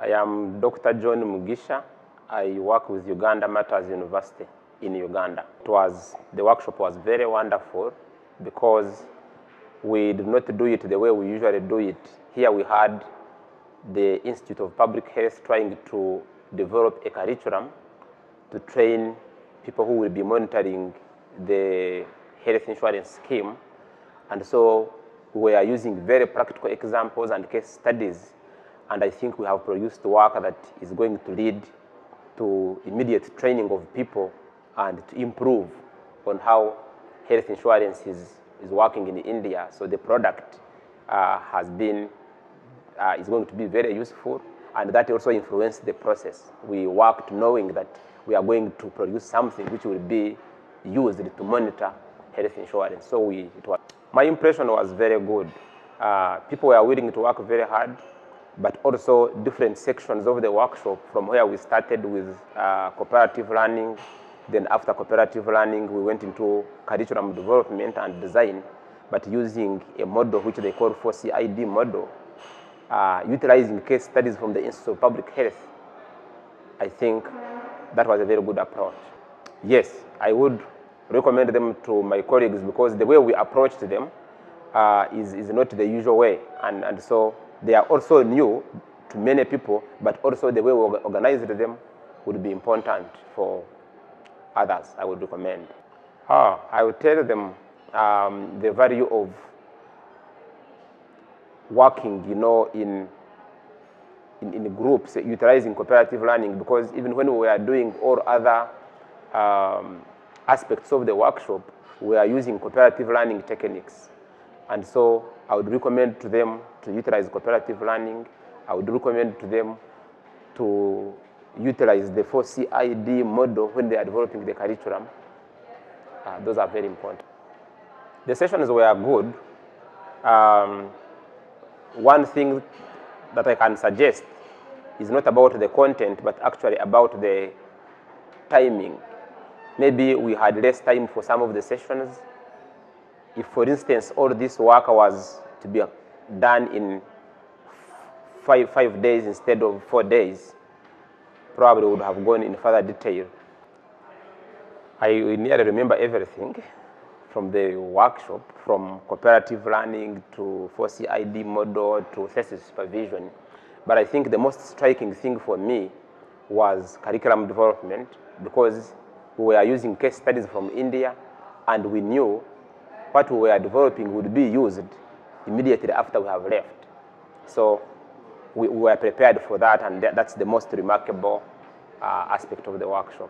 I am Dr. John Mugisha. I work with Uganda Matters University in Uganda. The workshop was very wonderful because we did not do it the way we usually do it. Here we had the Institute of Public Health trying to develop a curriculum to train people who will be monitoring the health insurance scheme. And so we are using very practical examples and case studies. And I think we have produced work that is going to lead to immediate training of people and to improve on how health insurance is working in India. So the product is going to be very useful, and that also influenced the process. We worked knowing that we are going to produce something which will be used to monitor health insurance. So my impression was very good. People were willing to work very hard, but also different sections of the workshop, from where we started with cooperative learning. Then after cooperative learning, we went into curriculum development and design, but using a model which they call 4CID model, utilizing case studies from the Institute of Public Health. I think that was a very good approach. Yes, I would recommend them to my colleagues, because the way we approached them is not the usual way. And so they are also new to many people, but also the way we organized them would be important for others. I would recommend. I would tell them the value of working, in groups, utilizing cooperative learning, because even when we are doing all other aspects of the workshop, we are using cooperative learning techniques. And so I would recommend to them to utilize cooperative learning. I would recommend to them to utilize the 4CID model when they are developing the curriculum. Those are very important. The sessions were good. One thing that I can suggest is not about the content, but actually about the timing. Maybe we had less time for some of the sessions. If, for instance, all this work was to be done in five days instead of 4 days, probably would have gone in further detail. I nearly remember everything from the workshop, from cooperative learning to 4CID model to thesis supervision. But I think the most striking thing for me was curriculum development, because we were using case studies from India, and we knew what we were developing would be used immediately after we have left. So we were prepared for that, and that's the most remarkable aspect of the workshop.